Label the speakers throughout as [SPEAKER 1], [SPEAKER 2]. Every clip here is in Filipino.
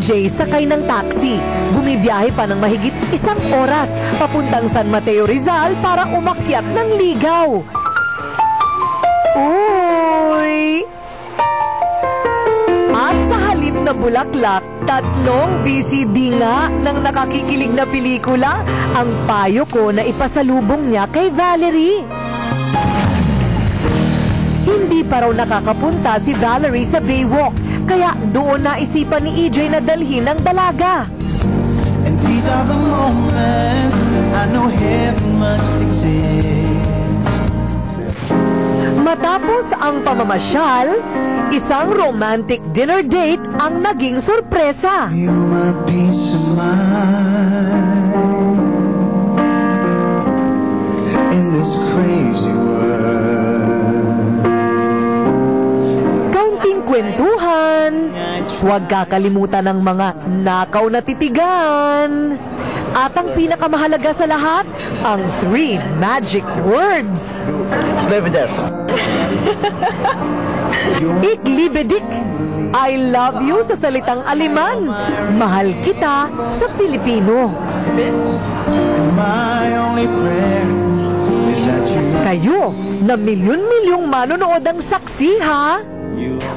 [SPEAKER 1] EJ sakay ng taxi. Bumibiyahe pa ng mahigit 1 oras papuntang San Mateo, Rizal para umakyat ng ligaw. Uy! At sa halip na bulaklak, 3 BCD nga ng nakakikilig na pelikula ang payo ko na ipasalubong niya kay Valerie. Hindi pa raw nakakapunta si Valerie sa Baywalk, kaya doon naisipan ni EJ na dalhin ang dalaga.
[SPEAKER 2] And these are the moments I know heaven must exist. Matapos
[SPEAKER 1] ang pamamasyal, isang romantic dinner date ang naging sorpresa.
[SPEAKER 2] You're my peace of mind in this crazy world.
[SPEAKER 1] Kaunting kwentuhan, huwag kakalimutan ng mga nakaw na titigan. At ang pinakamahalaga sa lahat, ang 3 magic words. Iklibedik, I love you sa salitang Aleman. Mahal kita sa Pilipino. Kayo na milyon-milyong manonood ang saksi, ha?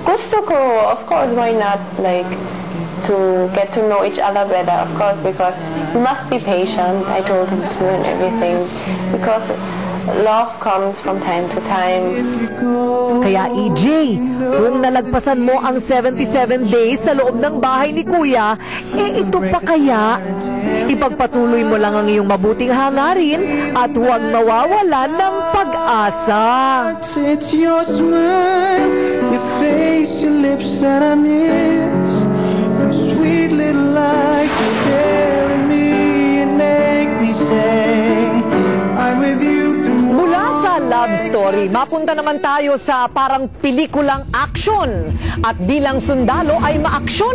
[SPEAKER 3] Gusto ko, of course, why not, like, to get to know each other better, of course, because we must be patient. I told him to and everything, because love comes from time to time.
[SPEAKER 1] Kaya EJ, kung nalagpasan mo ang 77 days sa loob ng bahay ni Kuya, ito pa kaya? Ipagpatuloy mo lang ang iyong mabuting hangarin at huwag mawawalan ng pag-asa.
[SPEAKER 2] It's your smile, your face, your lips that I miss. Sweet little light, you carry me and make me say I'm with you through.
[SPEAKER 1] Mula sa love story, mapunta naman tayo sa parang pelikulang action. At bilang sundalo ay maaksyon na